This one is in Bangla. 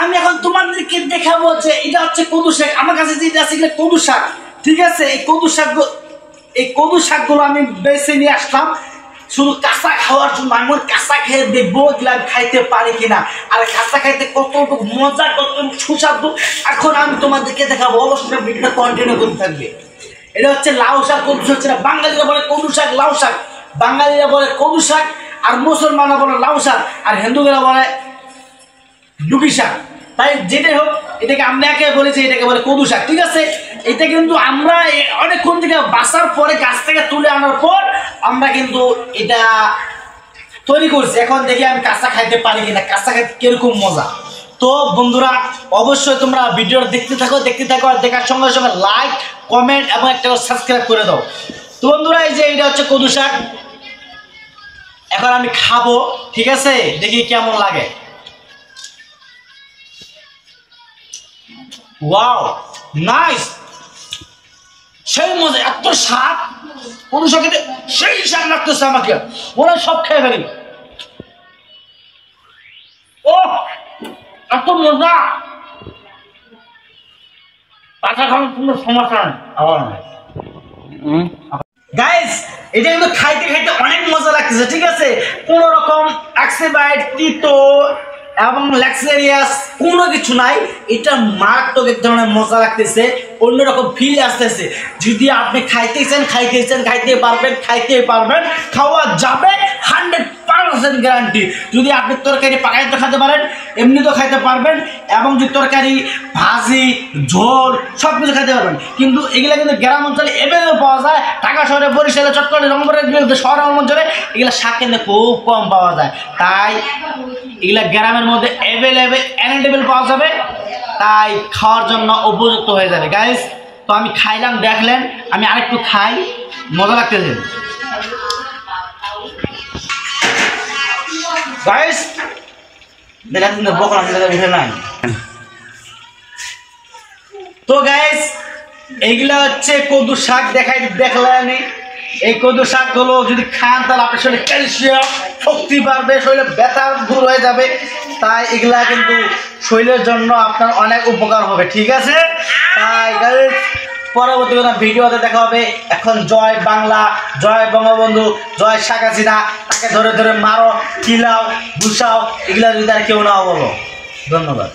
আমি এখন তোমাদেরকে দেখাবো যে এটা হচ্ছে কদু শাক। আমার কাছে যেটা আছে এগুলো কদু শাক, ঠিক আছে। এই কদু শাকগুলো আমি বেছে নিয়ে আসলাম শুধু কাঁচা খাওয়ার জন্য। আমি কাঁচা খেয়ে দেখবো এগুলো আমি খাইতে পারি কিনা, আর কাঁচা খাইতে কতটুকু মজা, কতটুকু সুস্বাদু এখন আমি তোমাদেরকে দেখাবো। অবশ্যই ভিডিওটা কন্টিনিউ করতে থাকবে। এটা হচ্ছে লাউ শাক, কদু শাক। সেটা বাঙালিরা বলে কদু শাক, লাউ শাক। বাঙালিরা বলে কদু শাক, আর মুসলমানরা বলে লাউ শাক, আর হিন্দুরা বলে ডুকি শাক। তাই যেটাই হোক, এটাকে আমরা একে বলেছি, এটাকে বলে কদু শাক, ঠিক আছে। এটা কিন্তু আমরা অনেকক্ষণ থেকে বাসার পরে গাছ থেকে তুলে আনার পর আমরা কিন্তু এটা তৈরি করছি। এখন দেখি আমি কাঁচা খাইতে পারি কিনা, কাঁচা খাইতে কিরকম মজা। তো বন্ধুরা অবশ্যই তোমরা ভিডিওটা দেখতে থাকো, আর দেখার সঙ্গে সঙ্গে লাইক, কমেন্ট এবং একটা সাবস্ক্রাইব করে দাও। তো বন্ধুরা এই যে এটা হচ্ছে কদু শাক, এখন আমি খাবো, ঠিক আছে। দেখি কেমন লাগে। ওয়াও, নাইস, সেই মজা, এত স্বাদ। কদু শাক খেতে সেই স্বাদ লাগতেছে আমাকে, ওরা সব খেয়ে ফেলি। ও এত মজা, কাঁচা খাওয়ার কোনো সমস্যা নেই আমার। গাইস এটা কিন্তু খাইতে খাইতে অনেক মজা লাগতেছে, ঠিক আছে। কোনো রকম অ্যাক্সিবাইট, তিতো এবং ল্যাক্সেরিয়াস কোনো কিছু নাই। এটা মারাত্মক এক ধরনের মজা লাগতেছে, অন্যরকম ফিল আসতেছে। যদি আপনি খাইতে পারবেন, খাওয়া যাবে 100% গ্যারান্টি। যদি আপনি তরকারি পাকাইতে খেতে পারেন, এমনি তো খাইতে পারবেন, এবং যদি তরকারি, ভাজি, ঝোল সব কিছু খাইতে পারবেন। কিন্তু এগুলা কিন্তু গ্রাম অঞ্চলে এভেলেবল পাওয়া যায়। ঢাকা শহরে, বরিশালে, চট্টগ্রামে, রংপুরের শহর অঞ্চলে এগুলা শাক কিন্তু খুব কম পাওয়া যায়। তাই এগুলা গ্রামের মধ্যে অ্যাভেলেবল পাওয়া যাবে, তাই খাওয়ার জন্য উপযুক্ত হয়ে যাবে গাইস। তো আমি খাইলাম, দেখলেন, আমি আরেকটু খাই, মজা লাগতেছে গাইস। দেখেন বকরা উঠে নাই। তো গাইস এইগুলা হচ্ছে কদু শাক, দেখলেন। এই কদু শাকগুলো যদি খান তাহলে আপনার শরীরে ক্যালসিয়াম, শক্তি বাড়বে, শরীরে ব্যথা দূর হয়ে যাবে। তাই এগুলা কিন্তু শরীরের জন্য আপনার অনেক উপকার হবে, ঠিক আছে। তাই গাইস পরবর্তী কোনো ভিডিওতে দেখা হবে। এখন জয় বাংলা, জয় বঙ্গবন্ধু, জয় শেখ হাসিনা। তাকে ধরে ধরে মারো, চিলাও, ঘুষাও, এগুলা যদি আর কেউ না বলো। ধন্যবাদ।